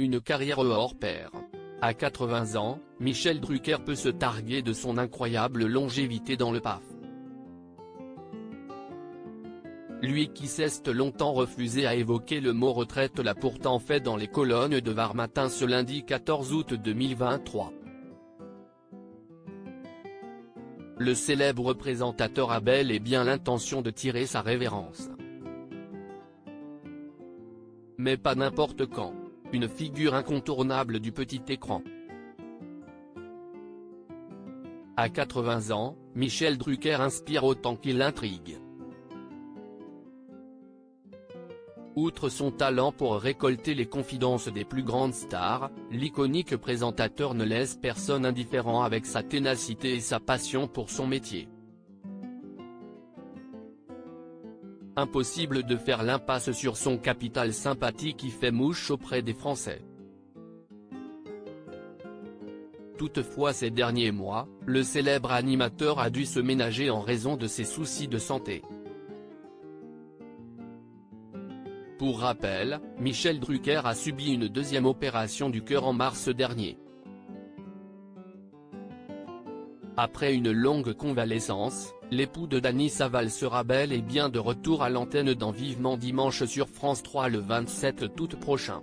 Une carrière hors pair. À 80 ans, Michel Drucker peut se targuer de son incroyable longévité dans le PAF. Lui qui s'est longtemps refusé à évoquer le mot retraite l'a pourtant fait dans les colonnes de Var Matin ce lundi 14 août 2023. Le célèbre présentateur a bel et bien l'intention de tirer sa révérence. Mais pas n'importe quand. Une figure incontournable du petit écran. À 80 ans, Michel Drucker inspire autant qu'il intrigue. Outre son talent pour récolter les confidences des plus grandes stars, l'iconique présentateur ne laisse personne indifférent avec sa ténacité et sa passion pour son métier. Impossible de faire l'impasse sur son capital sympathie qui fait mouche auprès des Français. Toutefois ces derniers mois, le célèbre animateur a dû se ménager en raison de ses soucis de santé. Pour rappel, Michel Drucker a subi une deuxième opération du cœur en mars dernier. Après une longue convalescence, l'époux de Dany Saval sera bel et bien de retour à l'antenne dans Vivement Dimanche sur France 3 le 27 août prochain.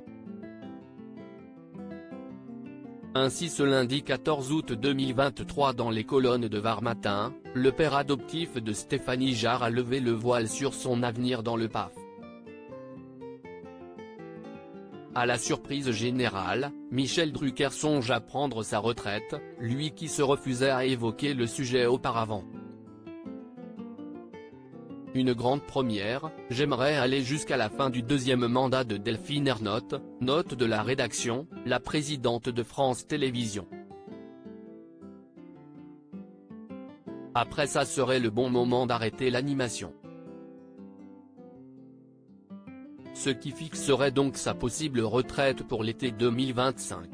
Ainsi ce lundi 14 août 2023 dans les colonnes de Var Matin, le père adoptif de Stéphanie Jarre a levé le voile sur son avenir dans le PAF. À la surprise générale, Michel Drucker songe à prendre sa retraite, lui qui se refusait à évoquer le sujet auparavant. Une grande première, j'aimerais aller jusqu'à la fin du deuxième mandat de Delphine Ernotte, note de la rédaction, la présidente de France Télévisions. Après ça serait le bon moment d'arrêter l'animation. Ce qui fixerait donc sa possible retraite pour l'été 2025.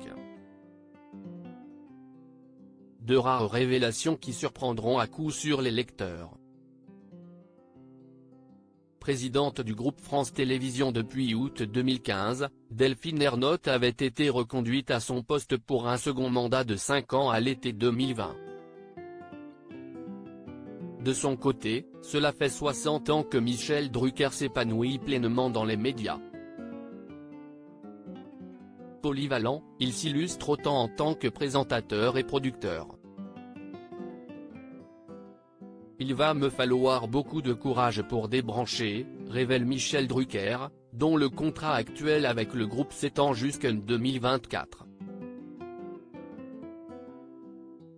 De rares révélations qui surprendront à coup sûr les lecteurs. Présidente du groupe France Télévisions depuis août 2015, Delphine Ernotte avait été reconduite à son poste pour un second mandat de 5 ans à l'été 2020. De son côté, cela fait 60 ans que Michel Drucker s'épanouit pleinement dans les médias. Polyvalent, il s'illustre autant en tant que présentateur et producteur. Il va me falloir beaucoup de courage pour débrancher, révèle Michel Drucker, dont le contrat actuel avec le groupe s'étend jusqu'en 2024.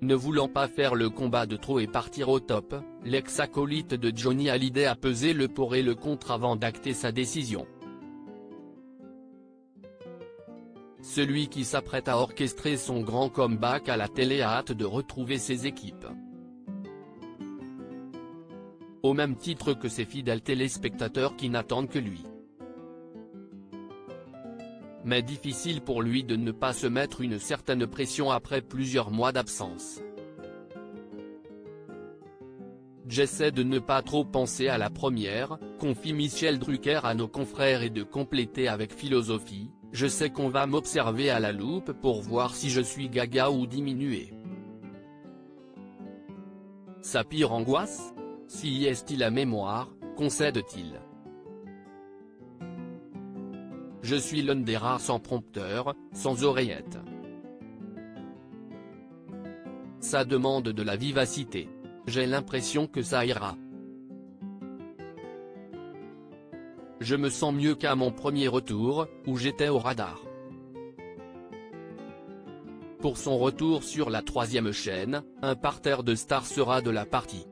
Ne voulant pas faire le combat de trop et partir au top, l'ex-acolyte de Johnny Hallyday a pesé le pour et le contre avant d'acter sa décision. Celui qui s'apprête à orchestrer son grand comeback à la télé a hâte de retrouver ses équipes. Au même titre que ses fidèles téléspectateurs qui n'attendent que lui. Mais difficile pour lui de ne pas se mettre une certaine pression après plusieurs mois d'absence. J'essaie de ne pas trop penser à la première, confie Michel Drucker à nos confrères et de compléter avec philosophie, je sais qu'on va m'observer à la loupe pour voir si je suis gaga ou diminué. Sa pire angoisse ? Si est-il à mémoire, concède-t-il. Je suis l'un des rares sans prompteur, sans oreillette. Ça demande de la vivacité. J'ai l'impression que ça ira. Je me sens mieux qu'à mon premier retour, où j'étais au radar. Pour son retour sur la 3e chaîne, un parterre de stars sera de la partie.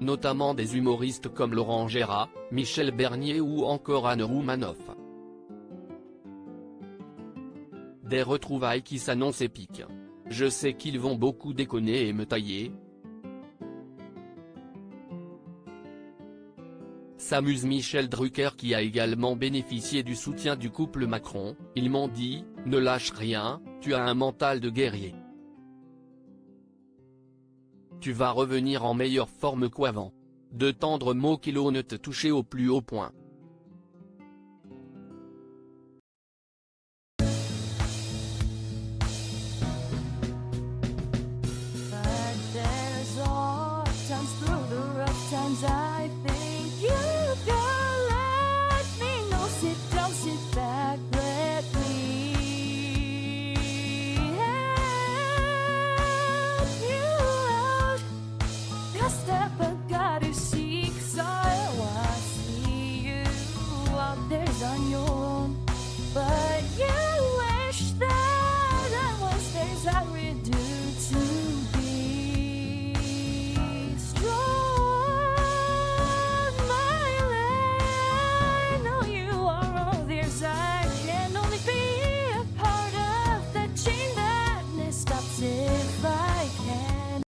Notamment des humoristes comme Laurent Gérard, Michel Bernier ou encore Anne Roumanoff. Des retrouvailles qui s'annoncent épiques. Je sais qu'ils vont beaucoup déconner et me tailler. S'amuse Michel Drucker qui a également bénéficié du soutien du couple Macron, ils m'ont dit, ne lâche rien, tu as un mental de guerrier. Tu vas revenir en meilleure forme qu'avant. De tendres mots qui l'ont te touché au plus haut point.